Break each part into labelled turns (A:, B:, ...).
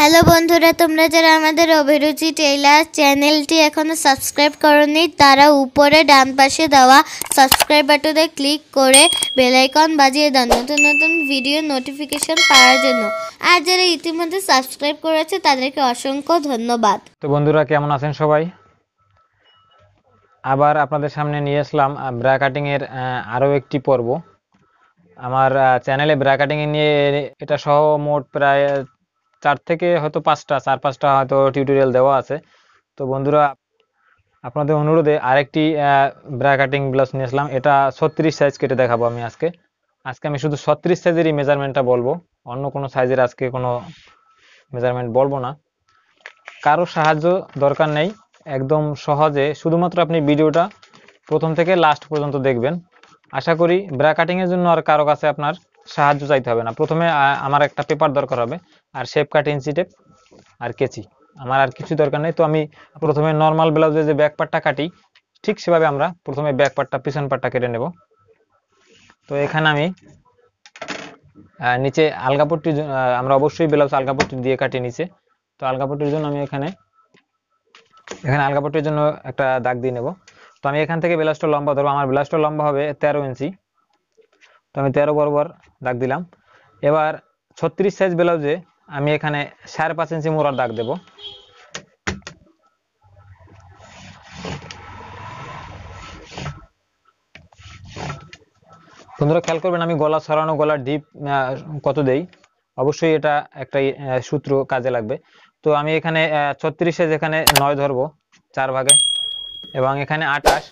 A: Hello বন্ধুরা, তোমরা যারা আমাদের অভিরুচি টেইলার চ্যানেলটি এখনো সাবস্ক্রাইব করোনি তারা উপরে ডান পাশে দেওয়া সাবস্ক্রাইব বাটনে ক্লিক করে বেল আইকন বাজিয়ে দাও নতুন নতুন ভিডিও নোটিফিকেশন পাওয়ার জন্য। আর যারা ইতিমধ্যে সাবস্ক্রাইব করেছে তাদেরকে অসংখ্য ধন্যবাদ।
B: তো বন্ধুরা কেমন আছেন সবাই? আবার আপনাদের সামনে নিয়ে আসলাম ব্রা কাটিং এর আরও একটি পর্ব। আমার চ্যানেলে ব্রা কাটিং নিয়ে এটা সহ মোট প্রায় 4 থেকে হয়তো 4-5টা হয়তো টিউটোরিয়াল দেওয়া আছে। তো বন্ধুরা আপনাদের অনুরোধে আরেকটি ব্রা কাটিং ব্লাউজ নিয়ে আসলাম। এটা 36 সাইজ কেটে দেখাবো আমি আজকে আমি শুধু 36 সাইজেরই মেজারমেন্টটা বলবো, অন্য কোনো সাইজের আজকে কোনো মেজারমেন্ট বলবো না। কারো সাহায্য দরকার নেই, একদম সহজে শুধুমাত্র আপনি ভিডিওটা প্রথম থেকে লাস্ট পর্যন্ত দেখবেন। আশা করি ব্রা কাটিং এর জন্য আর কারো কাছে আপনার সাহায্য চাইতে হবে না। প্রথমে আমার একটা পেপার দরকার হবে, আর শেপ কাট ইঞ্চি টেপ আর কেচি, আমার আর কিছু দরকার নেই। তো আমি প্রথমে নর্মাল ব্লাউজে যে ব্যাক পার্টটা কাটি ঠিক সেভাবে আমরা প্রথমে ব্যাক পার্টটা পিছন পার্টটা কেটে নেব। তো এখানে আমি নিচে আলগাপট্টি, আমরা অবশ্যই ব্লাউজ আলগাপট্টি দিয়ে কাটি নিচে। তো আলগাপট্টির জন্য আমি এখানে আলগাপট্টির জন্য একটা দাগ দিয়ে নেব। তো আমি এখান থেকে ব্লাউজটা লম্বা ধরবো, আমার ব্লাউজটা লম্বা হবে 13 ইঞ্চি। তো আমি 13 বরাবর দাগ দিলাম। এবার 36 সাইজ ব্লাউজে আমি এখানে 5.5 ইঞ্চি মোড়ার দাগ দেব। বন্ধুরা খেয়াল করবেন আমি গলা ছড়ানো, গলার ডিপ কত দেই, অবশ্যই এটা একটা সূত্র কাজে লাগবে। তো আমি এখানে 36 সাইজ এখানে 9 ধরবো 4 ভাগে, এবং এখানে 28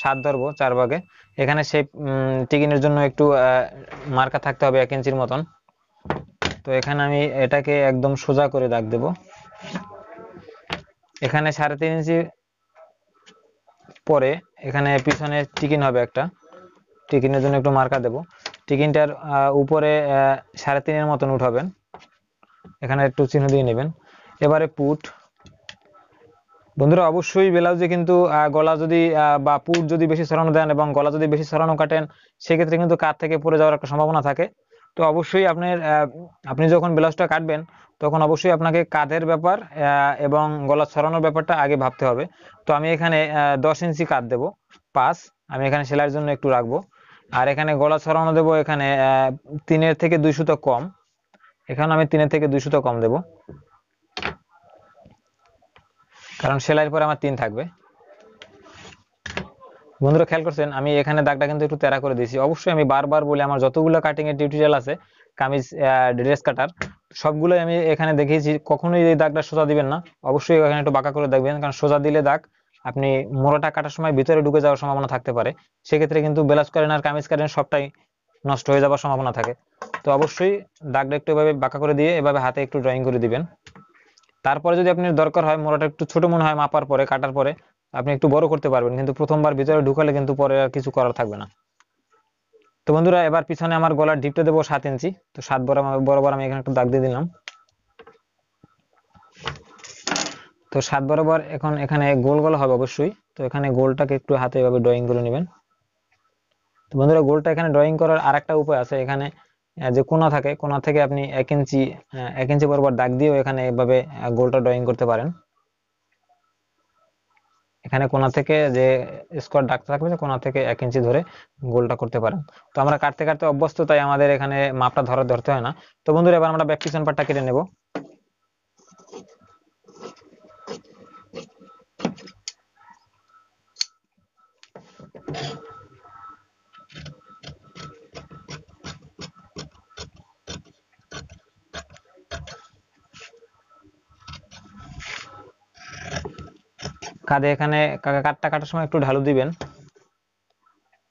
B: 7 ধরবো 4 ভাগে। এখানে শেপ টিকিনের জন্য একটু মার্কা থাকতে হবে 1 ইঞ্চির মতন। তো এখানে আমি এটাকে একদম সোজা করে দাগ দেব। এখানে 3.5 ইঞ্চি পরে এখানে পিছনে টিকিন হবে একটা, টিকিনের জন্য একটু মার্কা দেব। টিকিনটার উপরে 3.5 মতন উঠাবেন, এখানে একটু চিহ্ন দিয়ে নেবেন। এবারে পুট। বন্ধুরা অবশ্যই ব্লাউজে কিন্তু গলা যদি বা পুট যদি বেশি সরানো দেন এবং গলা যদি বেশি সরানো কাটেন, সেক্ষেত্রে কিন্তু কাঁধ থেকে পড়ে যাওয়ার একটা সম্ভাবনা থাকে। তো অবশ্যই আপনি যখন ব্লাউজটা কাটবেন তখন অবশ্যই আপনাকে কাঁধের ব্যাপার এবং গলা সরানোর ব্যাপারটা আগে ভাবতে হবে। তো আমি এখানে 10 ইঞ্চি কাঁধ দেবো 5, আমি এখানে সেলাইয়ের জন্য একটু রাখবো। আর এখানে গলা সরানো দেবো এখানে 3 থেকে 2 সুতো কম, এখানে আমি 3 থেকে 2 সুতো কম দেবো, কারণ সেলাইয়ের পরে আমার 3 থাকবে। বন্ধুরা খেয়াল করছেন আমি এখানে দাগটা কিন্তু একটু তেরা করে দিয়েছি। অবশ্যই আমি বারবার বলি আমার যতগুলো কাটিং এর টিউটোরিয়াল আছে কামিজ ড্রেস কাটার সবগুলোই আমি এখানে দেখিয়েছি, কখনোই এই দাগটা সোজা দিবেন না, অবশ্যই এখানে একটু বাঁকা করে দেখবেন, কারণ সোজা দিলে দাগ আপনি মোড়াটা কাটার সময় ভিতরে ঢুকে যাওয়ার সম্ভাবনা থাকতে পারে, সেক্ষেত্রে কিন্তু ব্লাউজ কাটেন আর কামিজ কাটেন সবটাই নষ্ট হয়ে যাওয়ার সম্ভাবনা থাকে। তো অবশ্যই দাগটা একটু এভাবে বাঁকা করে দিয়ে এভাবে হাতে একটু ড্রয়িং করে দিবেন। তারপরে যদি আপনার দরকার হয় মোড়াটা একটু ছোট মনে হয় মাপার পরে কাটার পরে আপনি একটু বড় করতে পারবেন, কিন্তু প্রথমবার ভিতরে ঢুকালে কিন্তু পরে আর কিছু করার থাকবে না। তো বন্ধুরা এবার পিছনে আমার গলার ডিপটা দেবো 7 ইঞ্চি। তো 7 বরাবর আমি এখানে একটু দাগ দিয়ে দিলাম। তো 7 বরাবর এখন এখানে গোল গলা হবে অবশ্যই। তো এখানে গোলটাকে একটু হাতে এভাবে ড্রয়িং করে নেবেন। তো বন্ধুরা গোলটা এখানে ড্রয়িং করার আরেকটা উপায় আছে, এখানে যে কোণা থাকে কোণা থেকে আপনি 1 ইঞ্চি বরাবর দাগ দিয়েও এখানে এভাবে গোলটা ড্রয়িং করতে পারেন। এখানে কোণা থেকে যে স্কোয়ার দাগটা থাকবে কোণা থেকে 1 ইঞ্চি ধরে গোলটা করতে পারেন। তো আমরা কাটতে কাটতে অভ্যস্ত, তাই আমাদের এখানে মাপটা ধরতে হয় না। তো বন্ধুরা এবার আমরা ব্যাক পিছন পার্টটা কেটে নেব। কাঁধে এখানে কাটটা কাটার সময় একটু ঢালু দিবেন,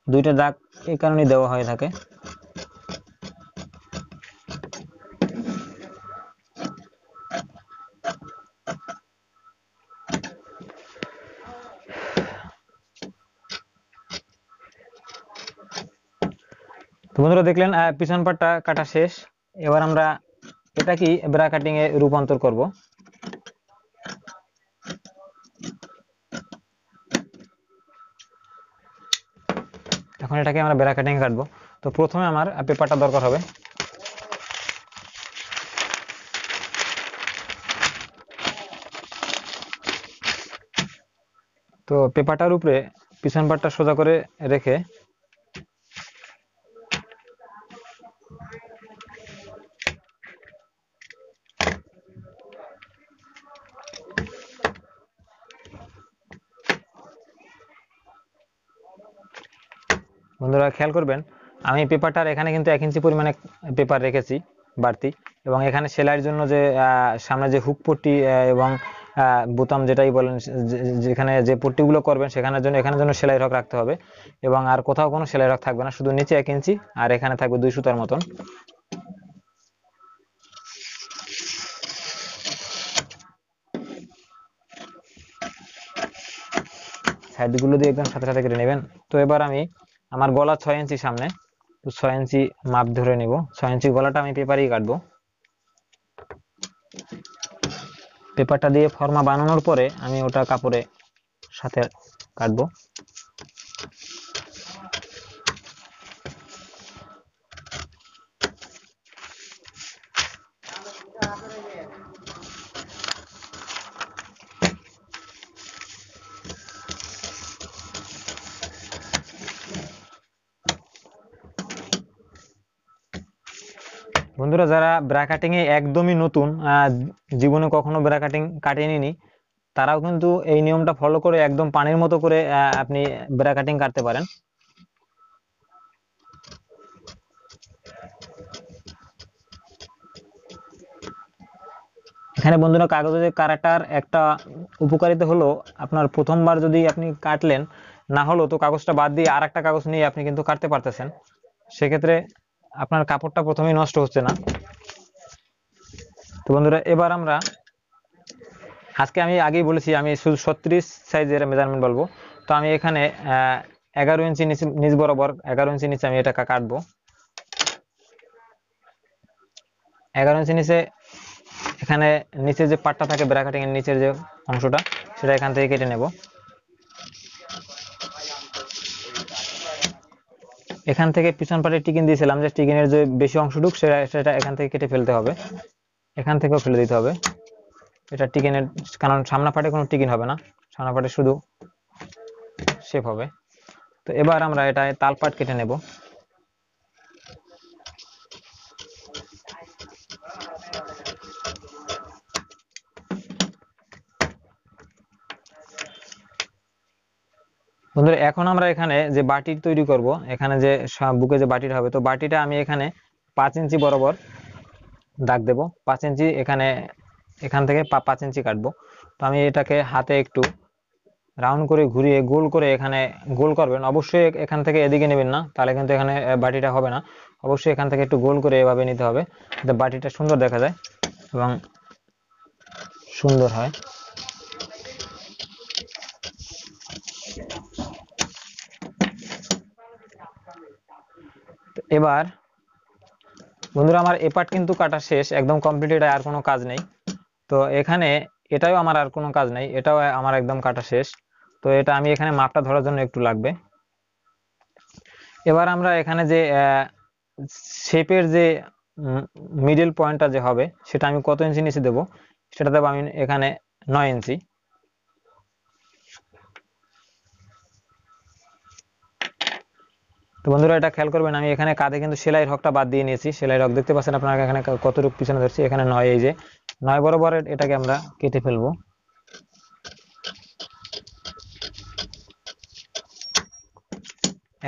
B: 2টা দাগ এই কারণে দেওয়া হয়ে থাকে। তো বন্ধুরা দেখলেন পিছন পাটটা কাটা শেষ। এবার আমরা এটা কি ব্রা কাটিং এ রূপান্তর করব। এখন এটাকে আমরা ব্রা কাটিং কাটবো। তো প্রথমে আমার পেপারটা দরকার হবে। তো পেপারটার উপরে পিছন পাটটা সোজা করে রেখে বন্ধুরা খেয়াল করবেন, আমি পেপারটার এখানে কিন্তু 1 ইঞ্চি পরিমাণে পেপার রেখেছি বাড়তি, এবং এখানে সেলাইয়ের জন্য যে সামনে যে হুক পট্টি এবং বোতাম যেটাই বলেন, যেখানে যে পট্টিগুলো করবেন সেখানের জন্য এখানের জন্য সেলাই রক রাখতে হবে, এবং আর কোথাও কোনো সেলাই রক থাকবে না, শুধু নিচে 1 ইঞ্চি আর এখানে থাকবে 2 সুতার মতন। সাইডগুলো দিয়ে একদম সাথে সাথে কেটে নেবেন। তো এবার আমি আমার গলা 6 ইঞ্চি সামনে, তো 6 ইঞ্চি মাপ ধরে নিব। 6 ইঞ্চি গলাটা আমি পেপারেই কাটবো। পেপারটা দিয়ে ফর্মা বানানোর পরে আমি ওটা কাপড়ে সাথে কাটবো। বন্ধুরা যারা ব্রা কাটিং এ একদমই নতুন, জীবনে কখনো ব্রা কাটিং কাটেনি, তারাও কিন্তু এই নিয়মটা ফলো করে একদম পানির মতো করে আপনি ব্রা কাটিং কাটতে পারেন। এখানে বন্ধুরা কাগজে কাটার একটা উপকারিতা হলো, আপনার প্রথমবার যদি আপনি কাটলেন না হলো, তো কাগজটা বাদ দিয়ে আর একটা কাগজ নিয়ে আপনি কিন্তু কাটতে পারতেছেন, সেক্ষেত্রে আপনার কাপড়টা প্রথমেই নষ্ট হচ্ছে না। তো বন্ধুরা এবার আমরা আজকে আমি আগেই বলেছি আমি শুধু 36 সাইজের মেজারমেন্ট বলবো। তো আমি এখানে 11 ইঞ্চি নিচ বরাবর 11 ইঞ্চি নিচে আমি এটা কাটবো। 11 ইঞ্চি নিচে এখানে নিচে যে পাটটা থাকে ব্রা কাটিং এর নিচের যে অংশটা, সেটা এখান থেকে কেটে নেব। এখান থেকে পিছন পাটে টিকিন দিয়েছিলাম, যে টিকিনের যে বেশি অংশটুক সেটা এখান থেকে কেটে ফেলতে হবে, এখান থেকেও ফেলে দিতে হবে এটা টিকিনের, কারণ সামনা পাটে কোনো টিকিন হবে না, সামনা পাটে শুধু শেপ হবে। তো এবার আমরা এটা তালপাট কেটে নেব। বন্ধুরা এখন আমরা এখানে যে বাটি তৈরি করব, এখানে যে বুকে যে বাটিটা হবে, তো বাটিটা আমি এখানে 5 ইঞ্চি বরাবর দাগ দেব। 5 ইঞ্চি এখানে, এখান থেকে 5 ইঞ্চি কাটবো। তো আমি এটাকে হাতে একটু রাউন্ড করে ঘুরিয়ে গোল করে এখানে গোল করবেন। অবশ্যই এখান থেকে এদিকে নেবেন না, তাহলে কিন্তু এখানে বাটিটা হবে না। অবশ্যই এখান থেকে একটু গোল করে এভাবে নিতে হবে, যাতে বাটিটা সুন্দর দেখা যায় এবং সুন্দর হয়। এবার বন্ধুরা আমার এ পার্ট কিন্তু কাটা শেষ, একদম কমপ্লিট, এটা আর কোনো কাজ নেই। তো এখানে এটাও আমার আর কোনো কাজ নেই, এটাও আমার একদম কাটা শেষ। তো এটা আমি এখানে মাপটা ধরার জন্য একটু লাগবে। এবার আমরা এখানে যে শেপের যে মিডল পয়েন্টটা যে হবে, সেটা আমি কত ইঞ্চি নিচে দেবো, সেটা দেবো আমি এখানে 9 ইঞ্চি। তো বন্ধুরা এটা খেয়াল করবেন, আমি এখানে কাঁধে কিন্তু সেলাই হকটা বাদ দিয়ে নিয়েছি। সেলাই হক দেখতে পাচ্ছেন আপনারা এখানে কতটুকু পিছনে ধরছি, এখানে 9, এই যে 9 বরাবর এটাকে আমরা কেটে ফেলবো।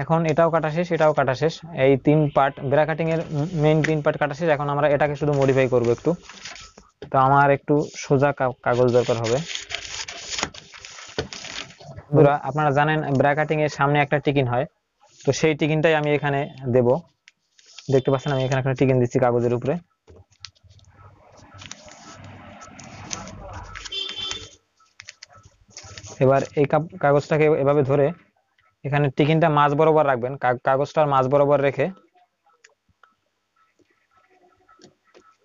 B: এখন এটাও কাটা শেষ, এটাও কাটা শেষ, এই 3 পার্ট ব্রা কাটিং এর মেইন 3 পার্ট কাটা শেষ। এখন আমরা এটাকে শুধু মডিফাই করব একটু। তো আমার একটু সোজা কাগজ দরকার হবে। বন্ধুরা আপনারা জানেন ব্রা কাটিং এর সামনে একটা টিকিন হয়, তো সেই টিকিনটাই আমি এখানে দেব। দেখতে পাচ্ছেন আমি এখানে একটা টিকিন দিচ্ছি কাগজের উপরে। এবার এই কাগজটাকে এভাবে ধরে এখানে টিকিনটা মাঝ বরাবর রাখবেন, কাগজটার মাঝ বরাবর রেখে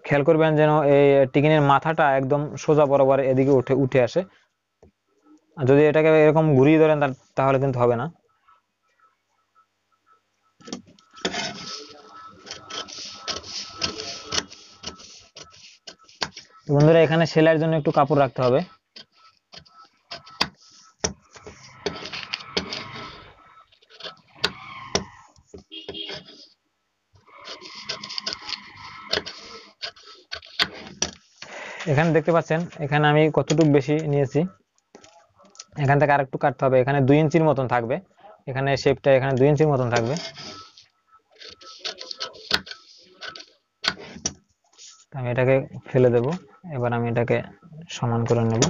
B: খেয়াল করবেন যেন এই টিকিনের মাথাটা একদম সোজা বরাবর এদিকে উঠে আসে। যদি এটাকে এরকম ঘুরিয়ে ধরেন তাহলে কিন্তু হবে না। বন্ধুরা এখানে সেলাইয়ের জন্য একটু কাপড় রাখতে হবে। এখানে দেখতে পাচ্ছেন এখানে আমি কতটুকু বেশি নিয়েছি, এখান থেকে আরেকটু কাটতে হবে। এখানে 2 ইঞ্চির মতন থাকবে, এখানে শেপটা এখানে 2 ইঞ্চির মতন থাকবে। আমি এটাকে ফেলে দেব, এবার আমি এটাকে সমান করে নেব।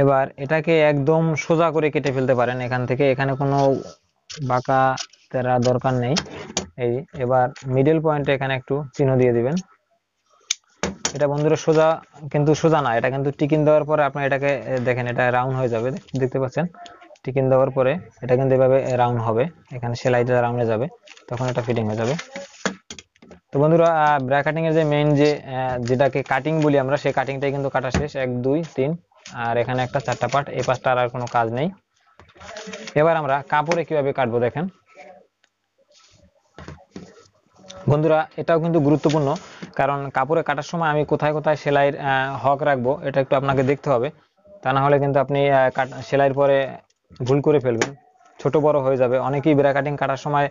B: এবার এটাকে একদম সোজা করে কেটে ফেলতে পারেন এখান থেকে, এখানে কোনো বাঁকা তেরা দরকার নেই। এই এবার মিডল পয়েন্টে এখানে একটু চিহ্ন দিয়ে দিবেন। এটা বন্ধুরা সোজা, কিন্তু সোজা না, এটা কিন্তু টিকিন দেওয়ার পরে আপনার এটাকে দেখেন এটা রাউন্ড হয়ে যাবে, দেখতে পাচ্ছেন টিকিন দেওয়ার পরে এটা কিন্তু এভাবে রাউন্ড হবে, এখানে সেলাইটা রাউন্ডে যাবে, তখন এটা ফিটিং হয়ে যাবে। তো বন্ধুরা ব্রা কাটিং এর যে মেইন যেটাকে কাটিং বলি আমরা, সেই কাটিংটাই কিন্তু কাটা শেষ, 1 2 3, আর এখানে একটা 4টা পার্ট, এই পাশটা আর কোনো কাজ নেই। এবার আমরা কাপড়ে কিভাবে কাটবো দেখেন বন্ধুরা, এটাও কিন্তু গুরুত্বপূর্ণ, কারণ কাপড়ে কাটার সময় আমি কোথায় কোথায় সেলাইয়ের হক রাখবো এটা একটু আপনাকে দেখতে হবে, তা না হলে কিন্তু আপনি সেলাইয়ের পরে ভুল করে ফেলবেন, ছোট বড় হয়ে যাবে। অনেকেই ব্রা কাটিং কাটার সময়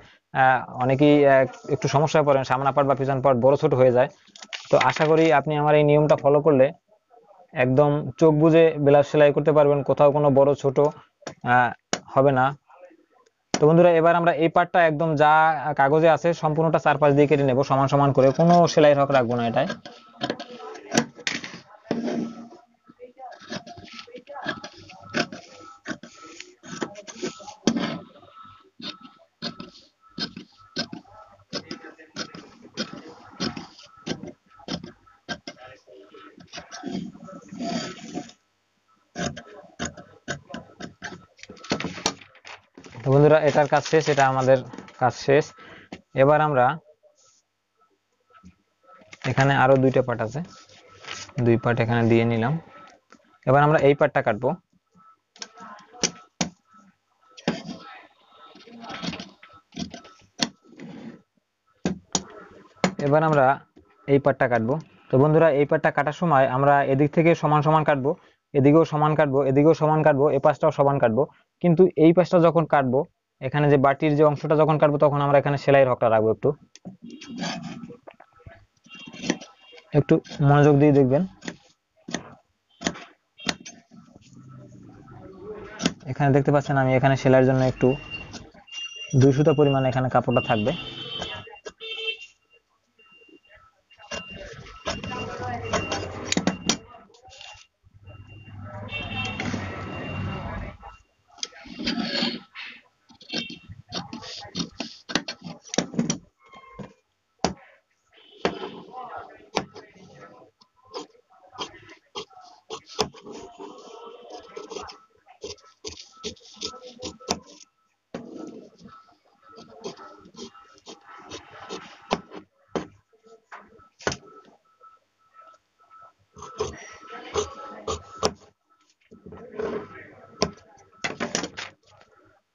B: অনেকেই একটু সমস্যায় পড়েন, সামনা পার্ট বা পিছন পার্ট বড় ছোট হয়ে যায়। তো আশা করি আপনি আমার এই নিয়মটা ফলো করলে একদম চোখ বুজে ব্লাউজ সেলাই করতে পারবেন, কোথাও কোনো বড় ছোট হবে না। তো বন্ধুরা এবার আমরা এই পার্টটা একদম যা কাগজে আছে সম্পূর্ণটা 4 পাশ দিয়ে কেটে নেব সমান সমান করে, কোনো সেলাই হক রাখবো না এটাই। তো বন্ধুরা এটার কাজ শেষ, এটা আমাদের কাজ শেষ। এবার আমরা এখানে আরো 2টা পার্ট আছে, 2 পার্ট এখানে দিয়ে নিলাম। এবার আমরা এই পার্টটা কাটবো। এবার আমরা এই পার্টটা কাটবো। তো বন্ধুরা এই পার্টটা কাটার সময় আমরা এদিক থেকে সমান সমান কাটবো, এদিকেও সমান কাটবো, এদিকেও সমান কাটবো, এই পাশটাও সমান কাটবো। কিন্তু এই পাশটা যখন কাটবো, এখানে যে বাটির যে অংশটা যখন কাটবো, তখন আমরা এখানে সেলাইয়ের হকটা রাখবো। একটু একটু মনোযোগ দিয়ে দেখবেন, এখানে দেখতে পাচ্ছেন আমি এখানে সেলাইয়ের জন্য একটু 2 সুতা পরিমাণে এখানে কাপড়টা থাকবে।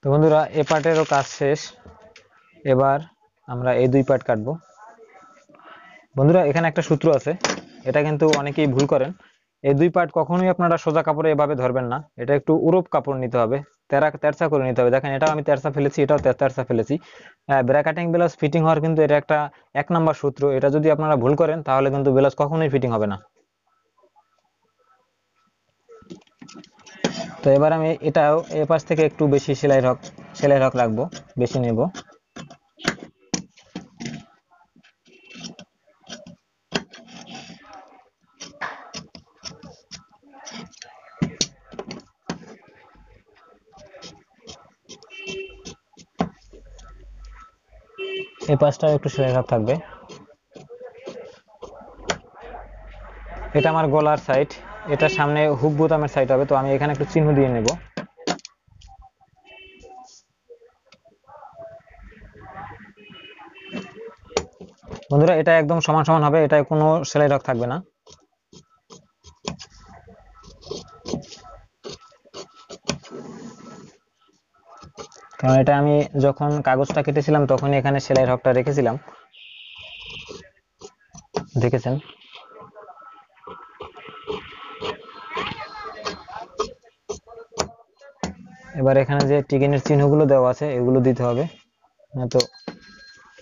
B: তো বন্ধুরা এ পার্টেরও কাজ শেষ, এবার আমরা এই 2 পার্ট কাটবো। বন্ধুরা এখানে একটা সূত্র আছে, এটা কিন্তু অনেকেই ভুল করেন। এই 2 পার্ট কখনোই আপনারা সোজা কাপড়ে এভাবে ধরবেন না, এটা একটু উরপ কাপড় নিতে হবে, তেরচা করে নিতে হবে। দেখেন এটাও আমি তেরচা ফেলেছি, এটাও তেরচা ফেলেছি। ব্রা কাটিং ব্লাউজ ফিটিং হওয়ার কিন্তু এটা একটা 1 নম্বর সূত্র, এটা যদি আপনারা ভুল করেন তাহলে কিন্তু ব্লাউজ কখনোই ফিটিং হবে না। তো এবার আমি এটাও এ পাশ থেকে একটু বেশি সেলাই হক রাখবো, বেশি নেব। এই পাশটাও একটু সেলাই হক থাকবে। এটা আমার গলার সাইড, এটা সামনে হুক বোতামের সাইড হবে, তো আমি এখানে একটু চিহ্ন দিয়ে নেব। বন্ধুরা এটা একদম সমান সমান হবে, এটা কোনো সেলাই হক থাকবে না। কারণ এটা আমি যখন কাগজটা কেটেছিলাম তখন এখানে সেলাই হকটা রেখেছিলাম, দেখেছেন। এবার এখানে যে টিকিনের চিহ্নগুলো দেওয়া আছে এগুলো দিতে হবে, না তো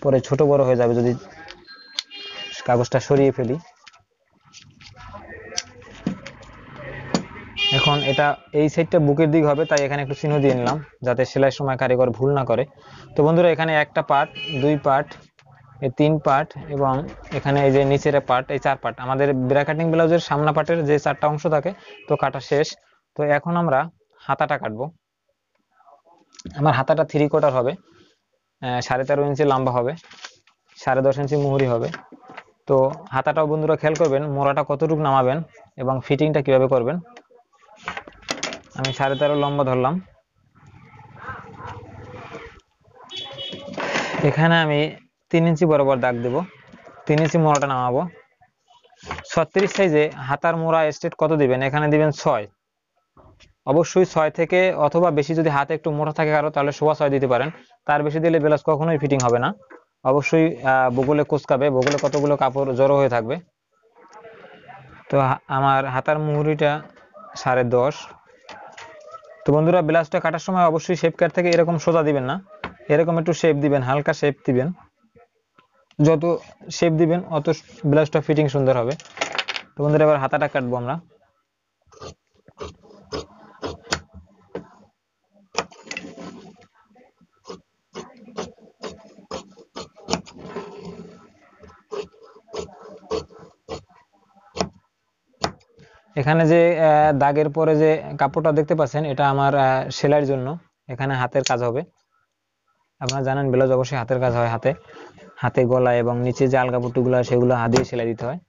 B: পরে ছোট বড় হয়ে যাবে যদি কাগজটা সরিয়ে ফেলি। এখন এটা এই সাইডটা বুকের দিক হবে, তাই এখানে একটু চিহ্ন দিয়ে নিলাম যাতে সেলাইয়ের সময় কারিগর ভুল না করে। তো বন্ধুরা এখানে একটা পার্ট, দুই পার্ট, এই তিন পার্ট এবং এখানে এই যে নিচের পার্ট, এই চার পার্ট আমাদের ব্রা কাটিং ব্লাউজের সামনা পার্টের যে চারটা অংশ থাকে তো কাটা শেষ। তো এখন আমরা হাতাটা কাটবো। আমার হাতাটা 3/4 হবে, 13.5 ইঞ্চি লম্বা হবে, 10.5 ইঞ্চি মুহুরি হবে। তো হাতাটাও বন্ধুরা খেয়াল করবেন মোড়াটা কতটুকু নামাবেন এবং ফিটিংটা কিভাবে করবেন। আমি 13.5 লম্বা ধরলাম। এখানে আমি 3 ইঞ্চি বরাবর দাগ দেব, 3 ইঞ্চি মোড়াটা নামাবো। 36 সাইজে হাতার মোড়া স্ট্রেট কত দিবেন, এখানে দিবেন 6। অবশ্যই 6 থেকে, অথবা বেশি যদি হাতে একটু মোটা থাকে কারো তাহলে 6.25 দিতে পারেন। তার বেশি দিলে ব্লাউজ কখনোই ফিটিং হবে না, অবশ্যই বগলে কুচকাবে, বগলে কতগুলো কাপড় জড়ো হয়ে থাকবে। তো আমার হাতার মুহুরিটা 10.5। তো বন্ধুরা ব্লাউজটা কাটার সময় অবশ্যই শেপ কাট থেকে এরকম সোজা দিবেন না, এরকম একটু শেপ দিবেন, হালকা শেপ দিবেন। যত শেপ দিবেন অত ব্লাউজটা ফিটিং সুন্দর হবে। তো বন্ধুরা এবার হাতাটা কাটবো আমরা। এখানে যে দাগের পরে যে কাপড়টা দেখতে পাচ্ছেন এটা আমার সেলাইয়ের জন্য, এখানে হাতের কাজ হবে। আপনারা জানেন ব্লাউজ অবশ্যই হাতের কাজ হয়, হাতে হাতে গলায় এবং নিচে যে আলগা পট্টিগুলো সেগুলো হাত দিয়ে সেলাই দিতে হয়।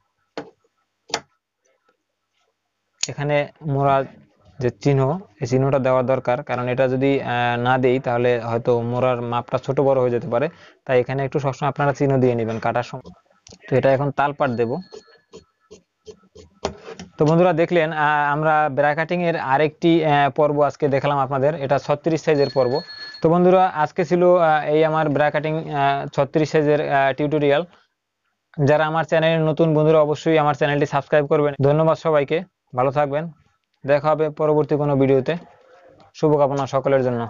B: এখানে মোড়া যে চিহ্ন, এই চিহ্নটা দেওয়া দরকার, কারণ এটা যদি না দেই তাহলে হয়তো মোড়ার মাপটা ছোট বড় হয়ে যেতে পারে। তাই এখানে একটু সবসময় আপনারা চিহ্ন দিয়ে নেবেন কাটার সময়। তো এটা এখন তালপাট দেব। তো বন্ধুরা দেখলেন আমরা ব্রা কাটিং এর আরেকটি পর্ব আজকে দেখালাম আপনাদের, এটা 36 সাইজের পর্ব। তো বন্ধুরা আজকে ছিল এই আমার ব্রা কাটিং 36 সাইজের টিউটোরিয়াল। যারা আমার চ্যানেলের নতুন বন্ধুরা অবশ্যই আমার চ্যানেলটি সাবস্ক্রাইব করবেন। ধন্যবাদ সবাইকে, ভালো থাকবেন, দেখা হবে পরবর্তী কোনো ভিডিওতে। শুভকামনা সকলের জন্য।